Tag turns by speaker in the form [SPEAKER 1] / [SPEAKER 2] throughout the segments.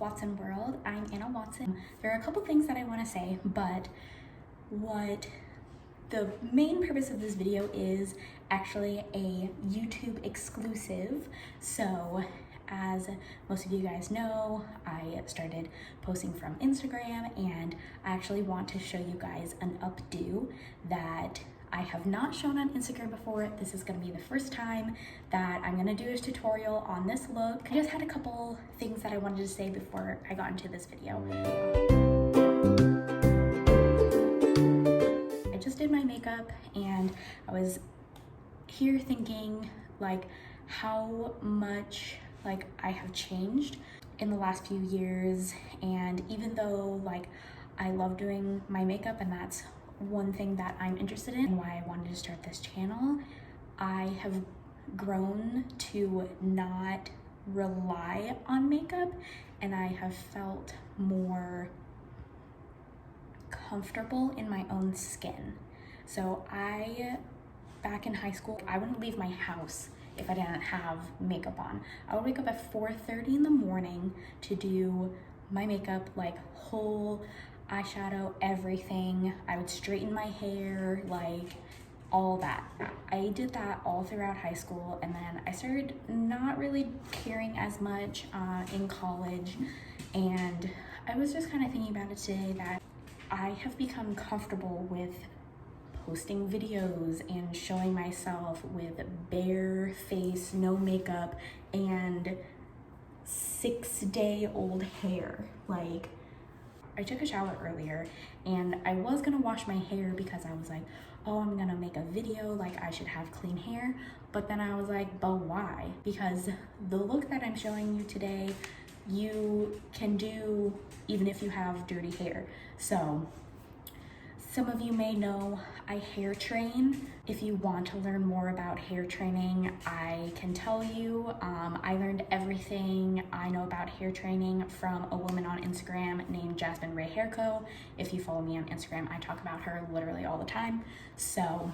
[SPEAKER 1] Watson World. I'm Anna Watson. There are a couple things that I want to say, but what the main purpose of this video is actually a YouTube exclusive. So as most of you guys know, I started posting from Instagram, and I actually want to show you guys an updo that I have not shown on Instagram before. This is going to be the first time that I'm going to do a tutorial on this look. I just had a couple things that I wanted to say before I got into this video. I just did my makeup and I was here thinking like how much like I have changed in the last few years. And even though like I love doing my makeup and that's one thing that I'm interested in and why I wanted to start this channel, I have grown to not rely on makeup, and I have felt more comfortable in my own skin. So back in high school, I wouldn't leave my house if I didn't have makeup on. I would wake up at 4:30 in the morning to do my makeup, like whole eyeshadow, everything. I would straighten my hair, like all that. I did that all throughout high school, and then I started not really caring as much in college. And I was just kind of thinking about it today that I have become comfortable with posting videos and showing myself with bare face, no makeup, and 6-day-old hair. Like, I took a shower earlier and I was gonna wash my hair because I was like, oh, I'm gonna make a video, like I should have clean hair. But then I was like, but why? Because the look that I'm showing you today, you can do even if you have dirty hair. So some of you may know I hair train. If you want to learn more about hair training, I can tell you. I learned everything I know about hair training from a woman on Instagram named Jasmine Ray Hair Co. If you follow me on Instagram, I talk about her literally all the time. So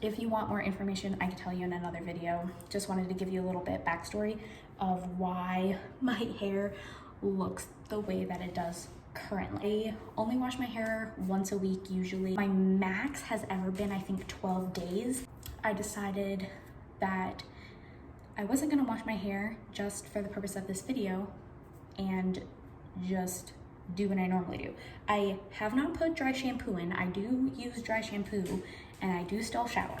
[SPEAKER 1] if you want more information, I can tell you in another video. Just wanted to give you a little bit backstory of why my hair looks the way that it does currently. I only wash my hair once a week usually. My max has ever been, I think, 12 days. I decided that I wasn't gonna wash my hair just for the purpose of this video and just do what I normally do. I have not put dry shampoo in. I do use dry shampoo and I do still shower,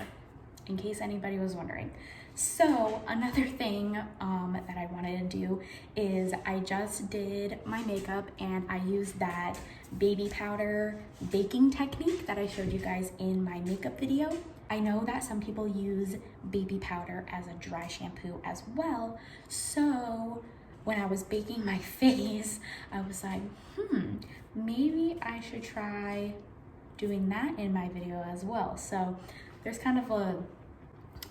[SPEAKER 1] in case anybody was wondering. So another thing that I wanted to do is I just did my makeup and I used that baby powder baking technique that I showed you guys in my makeup video. I know that some people use baby powder as a dry shampoo as well. So when I was baking my face, I was like, maybe I should try doing that in my video as well. So there's kind of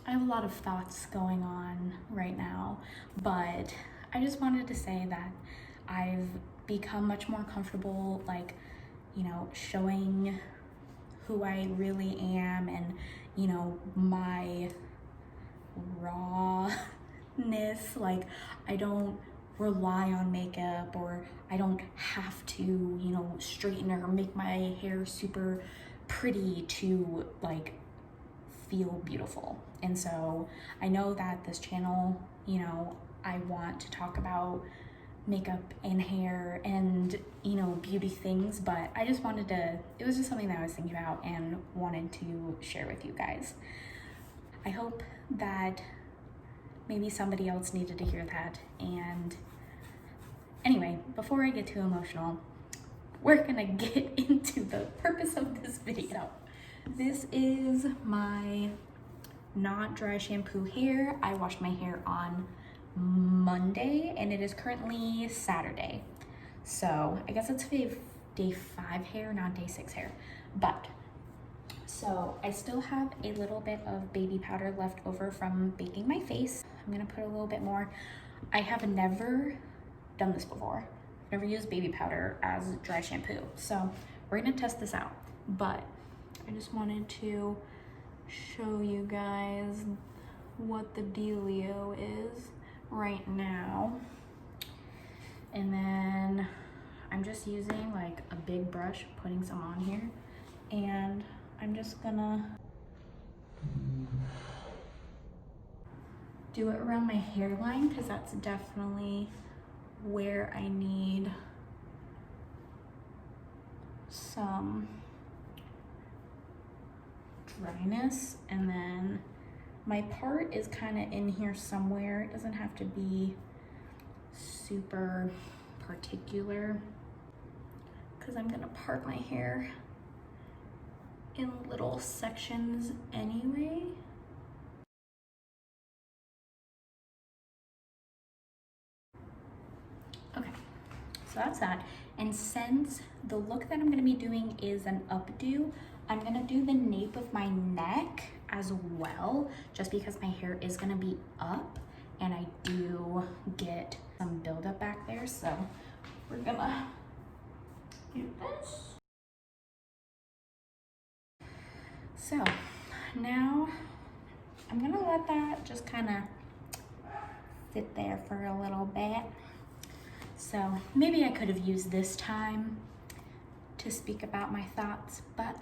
[SPEAKER 1] I have a lot of thoughts going on right now, but I just wanted to say that I've become much more comfortable, like, you know, showing who I really am and, you know, my rawness. Like, I don't rely on makeup, or I don't have to, you know, straighten or make my hair super pretty to like feel beautiful. And so I know that this channel, you know, I want to talk about makeup and hair and, you know, beauty things, but I just wanted to, it was just something that I was thinking about and wanted to share with you guys. I hope that maybe somebody else needed to hear that. And anyway, before I get too emotional, we're gonna get into the purpose of this video. This is my not dry shampoo hair. I washed my hair on Monday and it is currently Saturday. So I guess it's day 5 hair, not day 6 hair. But so I still have a little bit of baby powder left over from baking my face. I'm gonna put a little bit more. I have never done this before. I've never used baby powder as dry shampoo. So we're gonna test this out. But I just wanted to show you guys what the dealio is right now. And then I'm just using like a big brush, putting some on here, and I'm just gonna do it around my hairline because that's definitely where I need some dryness. And then my part is kind of in here somewhere. It doesn't have to be super particular because I'm gonna part my hair in little sections anyway. Okay, so that's that. And since the look that I'm gonna be doing is an updo, I'm gonna do the nape of my neck as well, just because my hair is gonna be up and I do get some buildup back there. So we're gonna do this. So now I'm gonna let that just kind of sit there for a little bit. So maybe I could have used this time to speak about my thoughts, but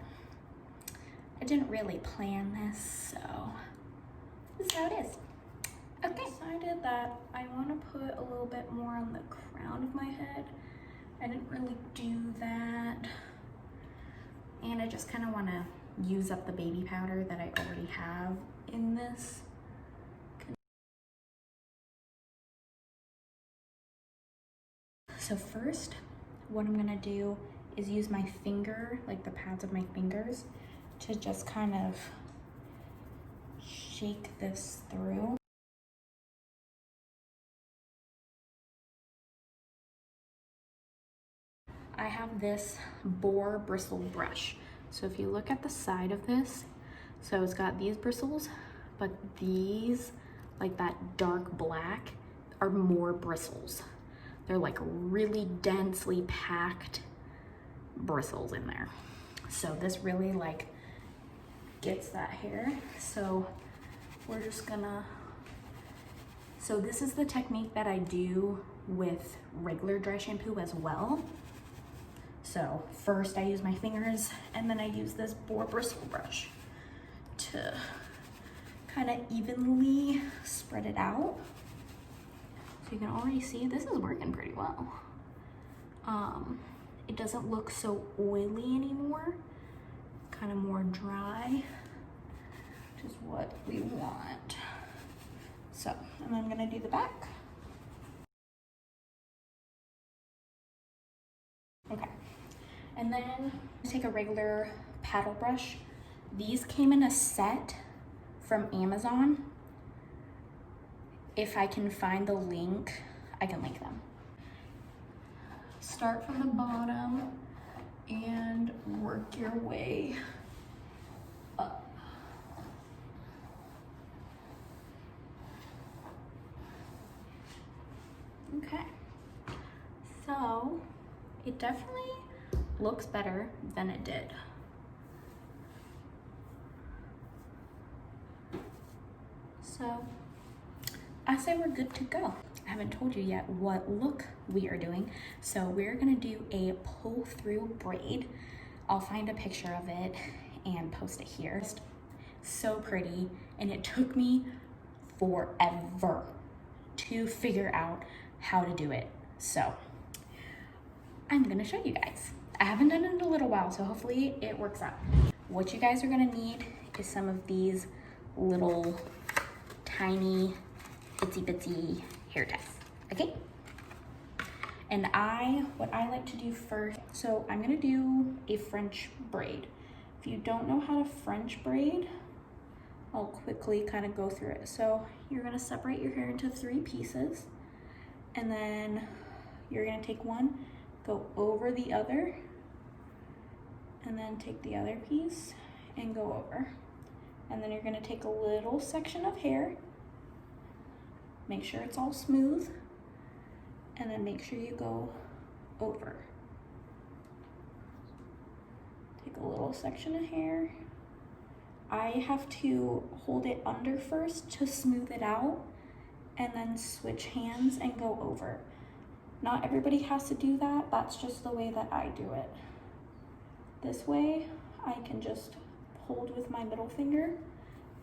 [SPEAKER 1] I didn't really plan this, so this is how it is. Okay, I decided that I want to put a little bit more on the crown of my head. I didn't really do that. And I just kind of want to use up the baby powder that I already have in this. So first, what I'm gonna do is use my finger, like the pads of my fingers, to just kind of shake this through. I have this boar bristle brush. So if you look at the side of this, so it's got these bristles, but these, like that dark black, are more bristles. They're like really densely packed bristles in there. So this really like gets that hair. So we're just gonna, so this is the technique that I do with regular dry shampoo as well. So first I use my fingers and then I use this boar bristle brush to kind of evenly spread it out. So you can already see this is working pretty well. It doesn't look so oily anymore, kind of more dry, which is what we want. So, and I'm gonna do the back. Okay, and then take a regular paddle brush. These came in a set from Amazon. If I can find the link, I can link them. Start from the bottom and work your way up. Okay, so it definitely looks better than it did. So I say we're good to go. I haven't told you yet what look we are doing. So we're gonna do a pull through braid. I'll find a picture of it and post it here. It's so pretty, and it took me forever to figure out how to do it. So I'm gonna show you guys. I haven't done it in a little while, so hopefully it works out. What you guys are gonna need is some of these little tiny itsy bitsy hair ties, okay? And what I like to do first, so I'm gonna do a French braid. If you don't know how to French braid, I'll quickly kind of go through it. So you're gonna separate your hair into 3 pieces, and then you're gonna take one, go over the other, and then take the other piece and go over. And then you're gonna take a little section of hair, make sure it's all smooth, and then make sure you go over. Take a little section of hair. I have to hold it under first to smooth it out, and then switch hands and go over. Not everybody has to do that. That's just the way that I do it. This way, I can just hold with my middle finger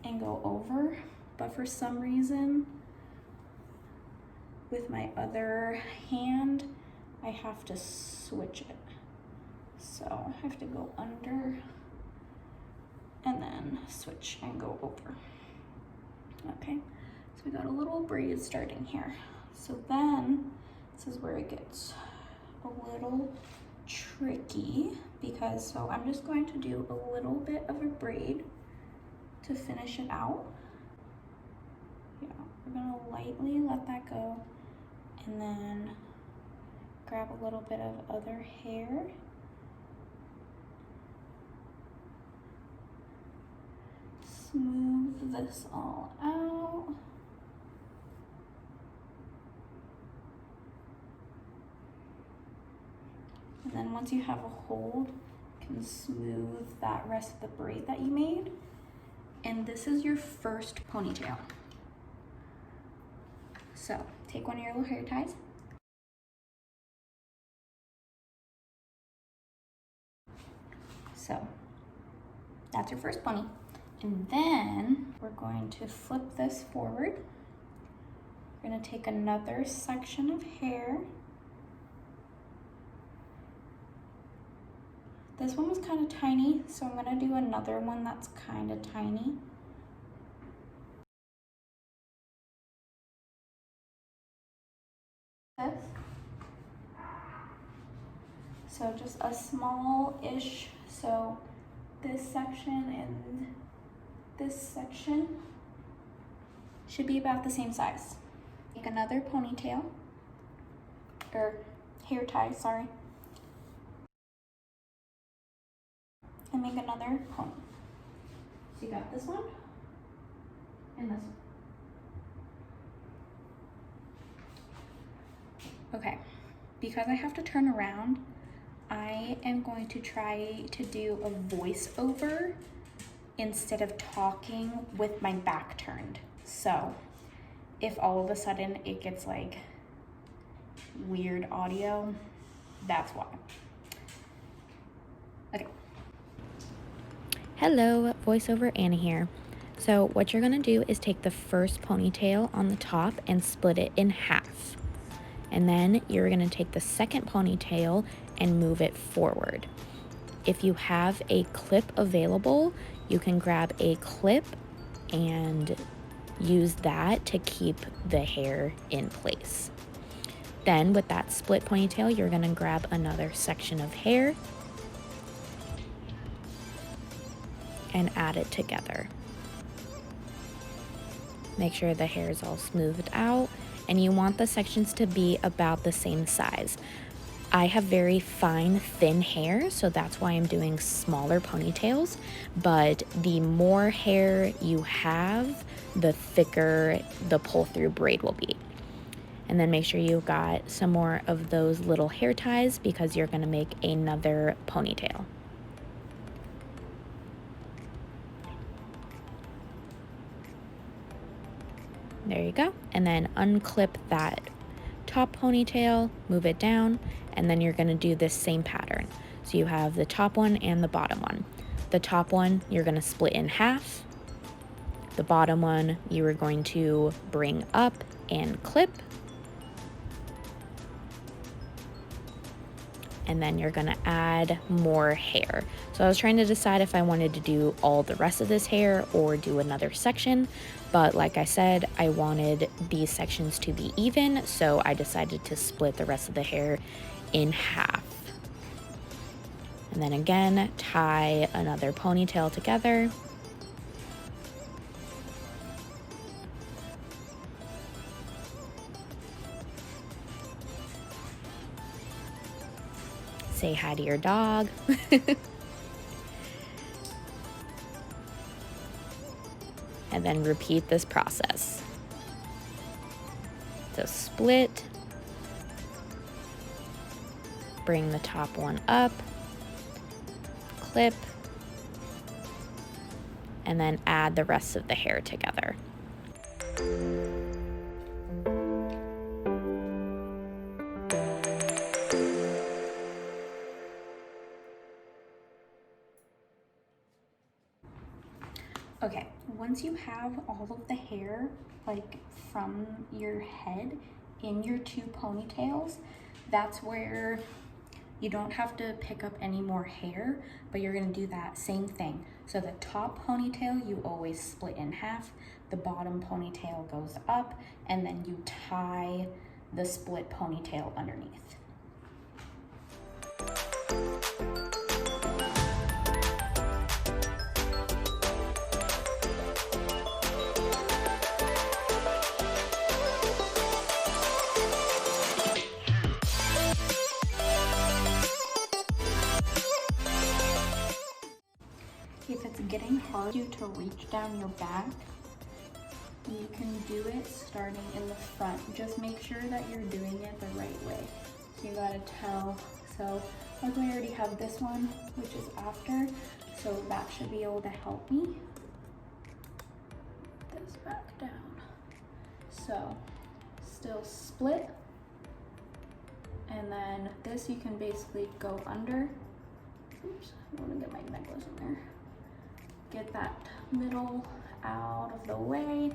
[SPEAKER 1] and go over. But for some reason, with my other hand, I have to switch it. So I have to go under and then switch and go over. Okay, so we got a little braid starting here. So then, this is where it gets a little tricky because, so I'm just going to do a little bit of a braid to finish it out. Yeah, we're gonna lightly let that go and then grab a little bit of other hair. Smooth this all out. And then once you have a hold, you can smooth that rest of the braid that you made. And this is your first ponytail. So take one of your little hair ties. So that's your first pony. And then we're going to flip this forward. We're gonna take another section of hair. This one was kind of tiny, so I'm gonna do another one that's kind of tiny. This. So just a small-ish, so this section and this section should be about the same size. Take another ponytail, or hair tie, sorry, and make another pony. So you got this one and this one. Okay, because I have to turn around, I am going to try to do a voiceover instead of talking with my back turned. So if all of a sudden it gets like weird audio, that's why. Okay.
[SPEAKER 2] Hello, voiceover Anna here. So what you're gonna do is take the first ponytail on the top and split it in half. And then you're gonna take the second ponytail and move it forward. If you have a clip available, you can grab a clip and use that to keep the hair in place. Then with that split ponytail, you're gonna grab another section of hair and add it together. Make sure the hair is all smoothed out, and you want the sections to be about the same size. I have very fine, thin hair, so that's why I'm doing smaller ponytails, but the more hair you have, the thicker the pull-through braid will be. And then make sure you got some more of those little hair ties because you're gonna make another ponytail. There you go. And then unclip that top ponytail, move it down, and then you're gonna do this same pattern. So you have the top one and the bottom one. The top one, you're gonna split in half. The bottom one, you are going to bring up and clip. And then you're gonna add more hair. So I was trying to decide if I wanted to do all the rest of this hair or do another section, but like I said, I wanted these sections to be even, so I decided to split the rest of the hair in half. And then again, tie another ponytail together. Say hi to your dog. And then repeat this process. So split, bring the top one up, clip, and then add the rest of the hair together.
[SPEAKER 1] once you have all of the hair, like from your head in your two ponytails, that's where you don't have to pick up any more hair, but you're gonna do that same thing. So the top ponytail, you always split in half, the bottom ponytail goes up, and then you tie the split ponytail underneath. If it's getting hard to reach down your back, you can do it starting in the front. Just make sure that you're doing it the right way. So you gotta tell. So luckily I already have this one, which is after, so that should be able to help me. Put this back down. So still split. And then this you can basically go under. Oops, I wanna get my necklace in there. Get that middle out of the way.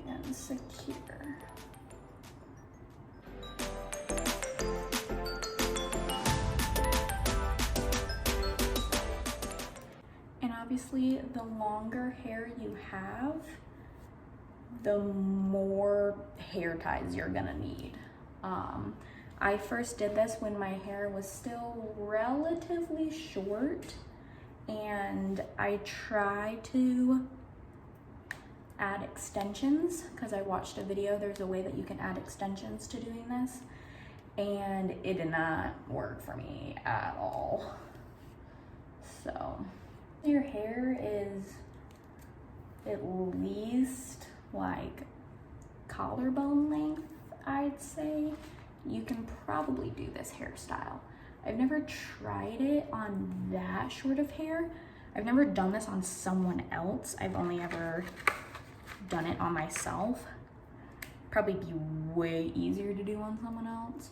[SPEAKER 1] And secure. And obviously, the longer hair you have, the more hair ties you're gonna need. I first did this when my hair was still relatively short, and I tried to add extensions because I watched a video. There's a way that you can add extensions to doing this, and it did not work for me at all. So your hair is at least like collarbone length, I'd say. You can probably do this hairstyle. I've never tried it on that short of hair. I've never done this on someone else. I've only ever done it on myself. Probably be way easier to do on someone else.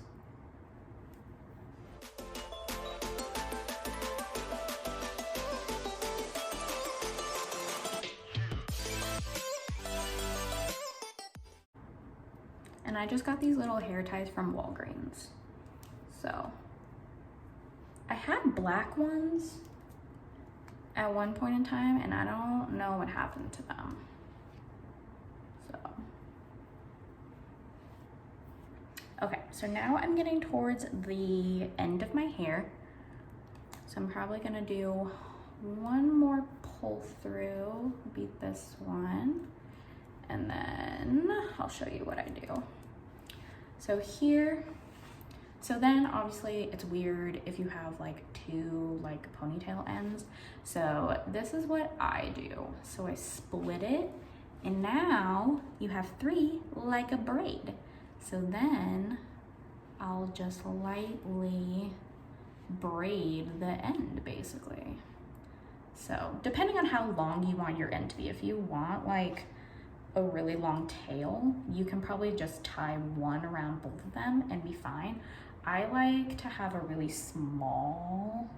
[SPEAKER 1] And I just got these little hair ties from Walgreens. So I had black ones at one point in time, and I don't know what happened to them. So, okay, so now I'm getting towards the end of my hair. So I'm probably gonna do one more pull through, beat this one, and then I'll show you what I do. So here, so then obviously it's weird if you have like two like ponytail ends. So this is what I do. So I split it, and now you have three like a braid. So then I'll just lightly braid the end basically. So depending on how long you want your end to be, if you want like a really long tail, you can probably just tie one around both of them and be fine. I like to have a really small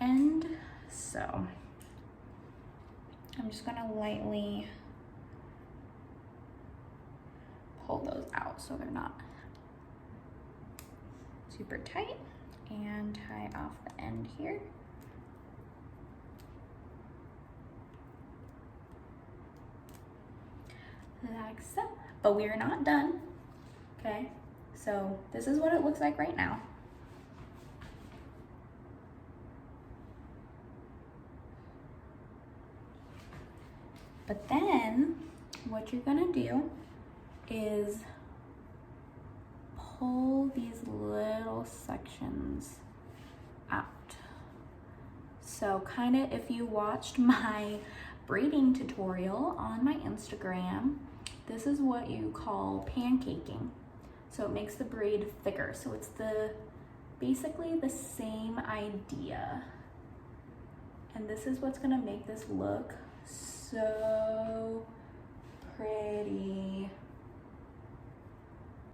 [SPEAKER 1] end, so I'm just gonna lightly pull those out so they're not super tight, and tie off the end here. Like so, but we are not done. Okay, so this is what it looks like right now. But then what you're gonna do is pull these little sections out. So kind of if you watched my braiding tutorial on my Instagram, this is what you call pancaking. So it makes the braid thicker. So it's basically the same idea. And this is what's gonna make this look so pretty.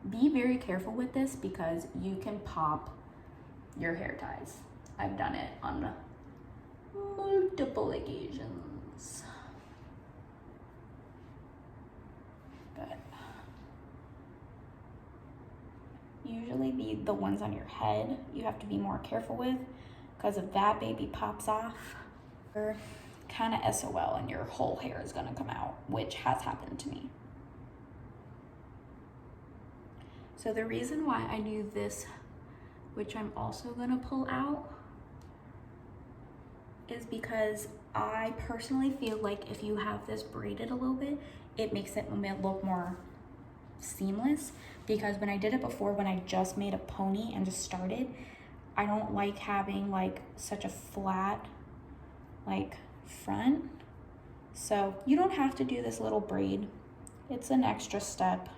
[SPEAKER 1] Be very careful with this because you can pop your hair ties. I've done it on multiple occasions. But usually the ones on your head you have to be more careful with, because if that baby pops off, you're kind of SOL and your whole hair is gonna come out, which has happened to me. So the reason why I do this, which I'm also gonna pull out, is because I personally feel like if you have this braided a little bit, it makes it look more seamless. Because when I did it before, when I just made a pony and just started, I don't like having like such a flat like front. So you don't have to do this little braid. It's an extra step.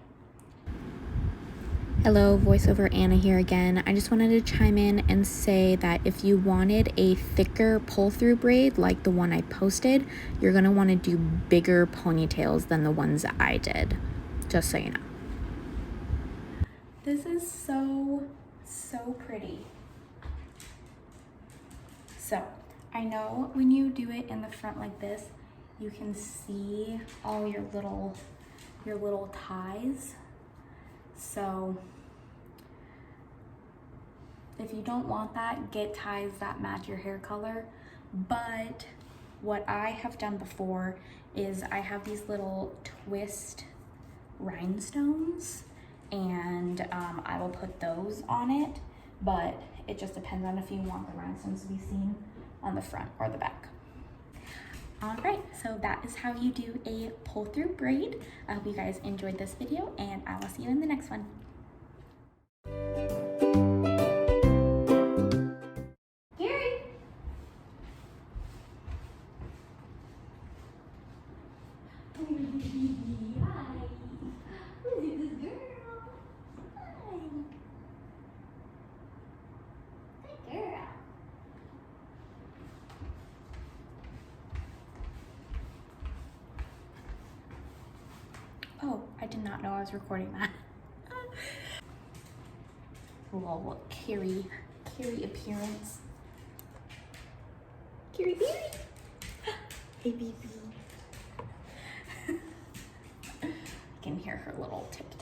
[SPEAKER 2] Hello, voiceover Anna here again. I just wanted to chime in and say that if you wanted a thicker pull-through braid like the one I posted, you're gonna want to do bigger ponytails than the ones that I did, just so you know.
[SPEAKER 1] This is so pretty. So I know when you do it in the front like this, you can see all your little ties. So if you don't want that, get ties that match your hair color. But what I have done before is I have these little twist rhinestones, and I will put those on it, but it just depends on if you want the rhinestones to be seen on the front or the back. All right, so that is how you do a pull-through braid. I hope you guys enjoyed this video, and I will see you in the next one. Gary! Hi! Look at this girl! Hi! Good girl! Oh, I did not know I was recording that. Little Carrie appearance. Carrie baby. Hey baby. You can hear her little tip